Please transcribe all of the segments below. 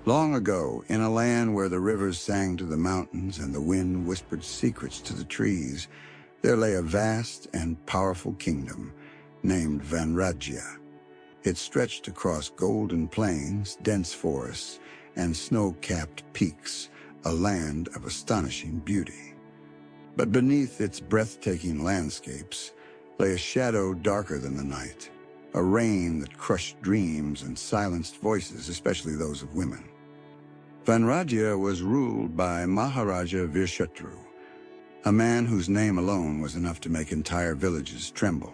Long ago, in a land where the rivers sang to the mountains and the wind whispered secrets to the trees, there lay a vast and powerful kingdom named Vanrajya. It stretched across golden plains, dense forests, and snow-capped peaks, a land of astonishing beauty. But beneath its breathtaking landscapes lay a shadow darker than the night, a reign that crushed dreams and silenced voices, especially those of women. Vanrajya was ruled by Maharaja Virshatru, a man whose name alone was enough to make entire villages tremble.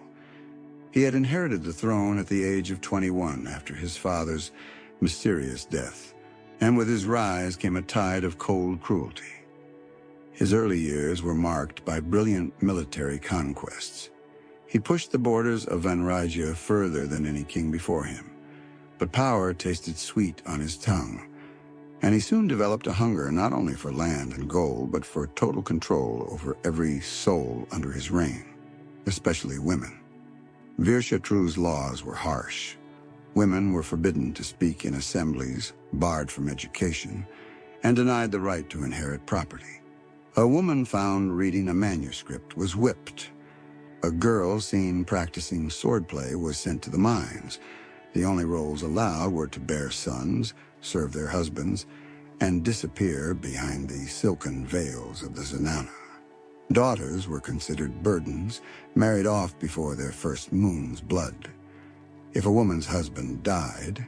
He had inherited the throne at the age of 21 after his father's mysterious death, and with his rise came a tide of cold cruelty. His early years were marked by brilliant military conquests. He pushed the borders of Vanrajya further than any king before him, but power tasted sweet on his tongue, and he soon developed a hunger not only for land and gold, but for total control over every soul under his reign, especially women. Virshatru's laws were harsh. Women were forbidden to speak in assemblies, barred from education, and denied the right to inherit property. A woman found reading a manuscript was whipped. A girl seen practicing swordplay was sent to the mines. The only roles allowed were to bear sons, serve their husbands, and disappear behind the silken veils of the zenana. Daughters were considered burdens, married off before their first moon's blood. If a woman's husband died,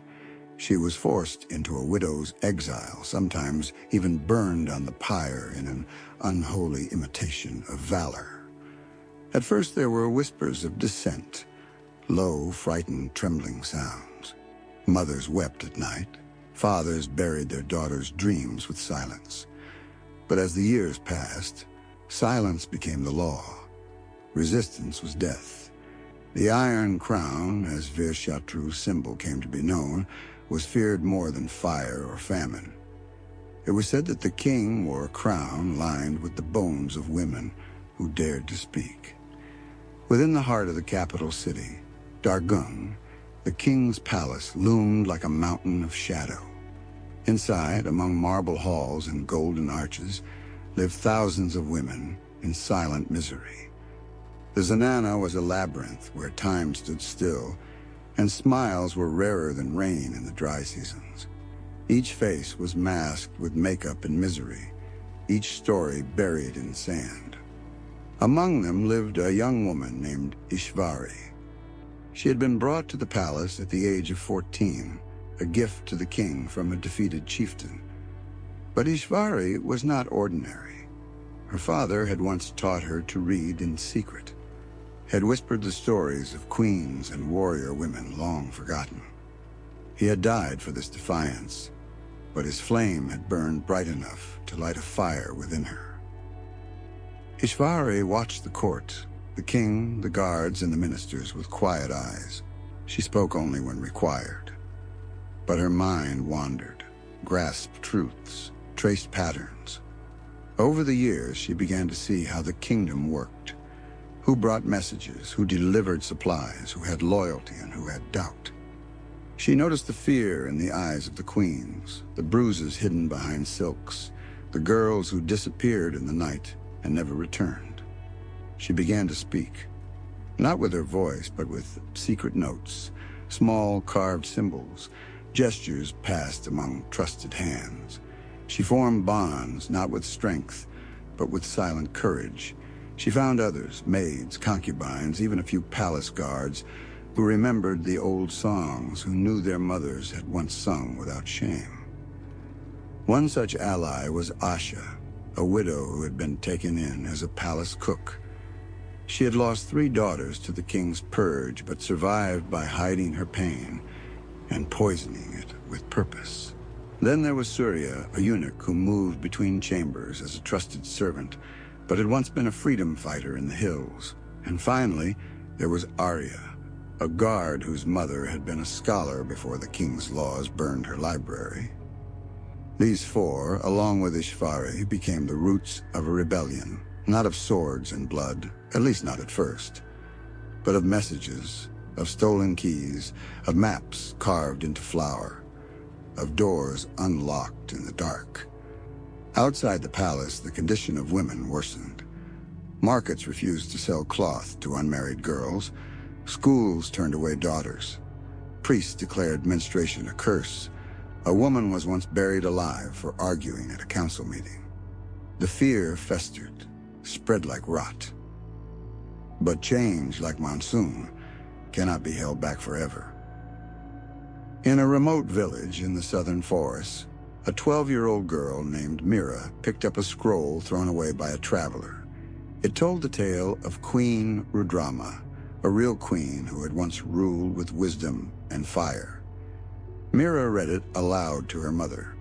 she was forced into a widow's exile, sometimes even burned on the pyre in an unholy imitation of valor. At first there were whispers of dissent, low, frightened, trembling sounds. Mothers wept at night. Fathers buried their daughters' dreams with silence. But as the years passed, silence became the law. Resistance was death. The Iron Crown, as Virshatru's symbol came to be known, was feared more than fire or famine. It was said that the king wore a crown lined with the bones of women who dared to speak. Within the heart of the capital city, Dargung, the king's palace loomed like a mountain of shadow. Inside, among marble halls and golden arches, lived thousands of women in silent misery. The zenana was a labyrinth where time stood still, and smiles were rarer than rain in the dry seasons. Each face was masked with makeup and misery, each story buried in sand. Among them lived a young woman named Ishvari. She had been brought to the palace at the age of 14, a gift to the king from a defeated chieftain. But Ishvari was not ordinary. Her father had once taught her to read in secret, had whispered the stories of queens and warrior women long forgotten. He had died for this defiance, but his flame had burned bright enough to light a fire within her. Ishvari watched the court, the king, the guards, and the ministers with quiet eyes. She spoke only when required. But her mind wandered, grasped truths, traced patterns. Over the years, she began to see how the kingdom worked. Who brought messages, who delivered supplies, who had loyalty and who had doubt. She noticed the fear in the eyes of the queens, the bruises hidden behind silks, the girls who disappeared in the night and never returned. She began to speak, not with her voice, but with secret notes, small carved symbols, gestures passed among trusted hands. She formed bonds, not with strength, but with silent courage. She found others, maids, concubines, even a few palace guards, who remembered the old songs, who knew their mothers had once sung without shame. One such ally was Asha, a widow who had been taken in as a palace cook. She had lost 3 daughters to the king's purge, but survived by hiding her pain and poisoning it with purpose. Then there was Surya, a eunuch who moved between chambers as a trusted servant, but had once been a freedom fighter in the hills. And finally, there was Arya, a guard whose mother had been a scholar before the king's laws burned her library. These 4, along with Ishvari, became the roots of a rebellion, not of swords and blood, at least not at first, but of messages, of stolen keys, of maps carved into flour. of doors unlocked in the dark. Outside the palace, the condition of women worsened. Markets refused to sell cloth to unmarried girls. Schools turned away daughters. Priests declared menstruation a curse. A woman was once buried alive for arguing at a council meeting. The fear festered, spread like rot. But change, like monsoon, cannot be held back forever. In a remote village in the southern forests, a 12-year-old girl named Mira picked up a scroll thrown away by a traveler. It told the tale of Queen Rudrama, a real queen who had once ruled with wisdom and fire. Mira read it aloud to her mother.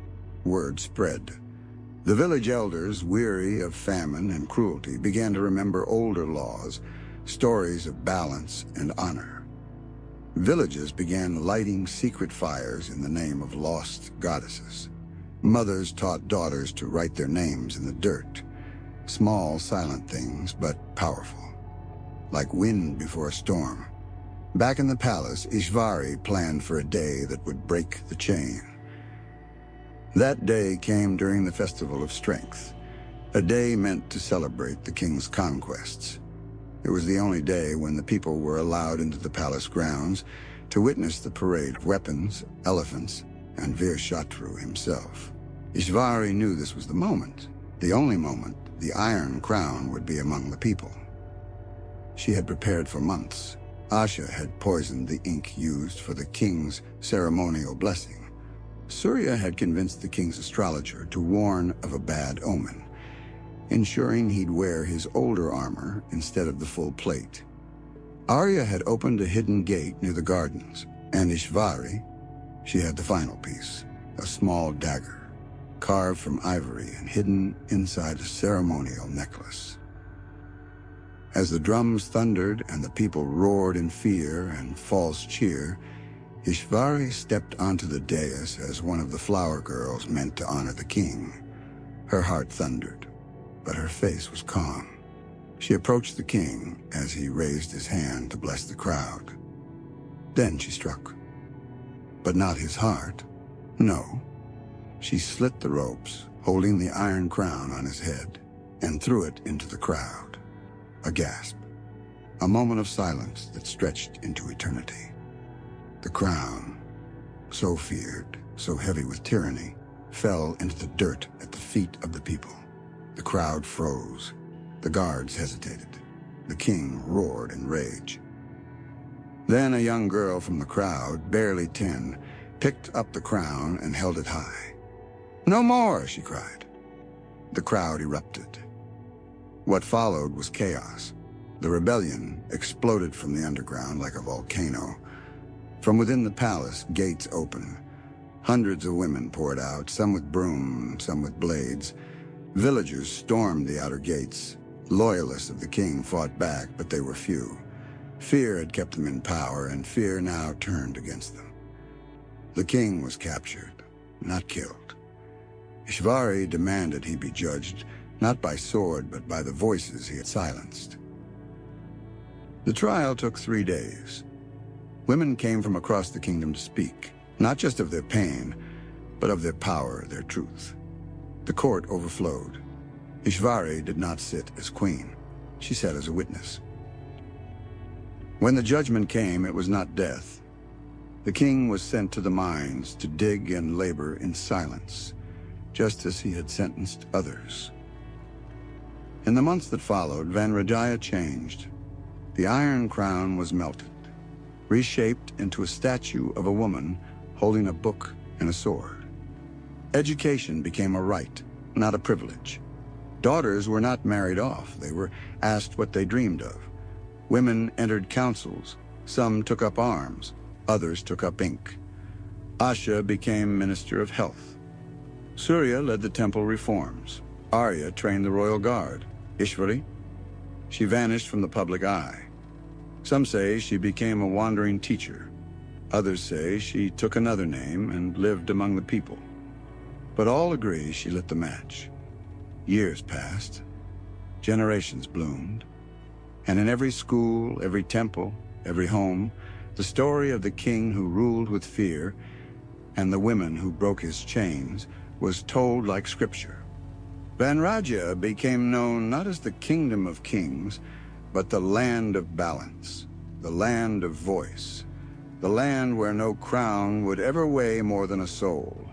Word spread. The village elders, weary of famine and cruelty, began to remember older laws, stories of balance and honor. Villages began lighting secret fires in the name of lost goddesses. Mothers taught daughters to write their names in the dirt. Small, silent things, but powerful. Like wind before a storm. Back in the palace, Ishvari planned for a day that would break the chain. That day came during the Festival of Strength, a day meant to celebrate the king's conquests. It was the only day when the people were allowed into the palace grounds to witness the parade of weapons, elephants, and Veer Shatru himself. Ishvari knew this was the moment, the only moment the Iron Crown would be among the people. She had prepared for months. Asha had poisoned the ink used for the king's ceremonial blessing. Surya had convinced the king's astrologer to warn of a bad omen, ensuring he'd wear his older armor instead of the full plate. Arya had opened a hidden gate near the gardens, and Ishvari, she had the final piece, a small dagger, carved from ivory and hidden inside a ceremonial necklace. As the drums thundered and the people roared in fear and false cheer, Ishvari stepped onto the dais as one of the flower girls meant to honor the king. Her heart thundered, but her face was calm. She approached the king as he raised his hand to bless the crowd. Then she struck. But not his heart. No. She slit the ropes, holding the iron crown on his head, and threw it into the crowd. A gasp. A moment of silence that stretched into eternity. The crown, so feared, so heavy with tyranny, fell into the dirt at the feet of the people. The crowd froze. The guards hesitated. The king roared in rage. Then a young girl from the crowd, barely 10, picked up the crown and held it high. "No more!" she cried. The crowd erupted. What followed was chaos. The rebellion exploded from the underground like a volcano. From within the palace, gates opened. Hundreds of women poured out, some with broom, some with blades. Villagers stormed the outer gates. Loyalists of the king fought back, but they were few. Fear had kept them in power, and fear now turned against them. The king was captured, not killed. Ishvari demanded he be judged, not by sword, but by the voices he had silenced. The trial took 3 days. Women came from across the kingdom to speak, not just of their pain, but of their power, their truth. The court overflowed. Ishvari did not sit as queen. She sat as a witness. When the judgment came, it was not death. The king was sent to the mines to dig and labor in silence, just as he had sentenced others. In the months that followed, Vanrajaya changed. The Iron Crown was melted, reshaped into a statue of a woman holding a book and a sword. Education became a right, not a privilege. Daughters were not married off. They were asked what they dreamed of. Women entered councils. Some took up arms. Others took up ink. Asha became Minister of Health. Surya led the temple reforms. Arya trained the royal guard. Ishvari? She vanished from the public eye. Some say she became a wandering teacher. Others say she took another name and lived among the people. But all agree she lit the match. Years passed. Generations bloomed. And in every school, every temple, every home, the story of the king who ruled with fear and the women who broke his chains was told like scripture. Vanrajya became known not as the kingdom of kings, but the land of balance, the land of voice, the land where no crown would ever weigh more than a soul.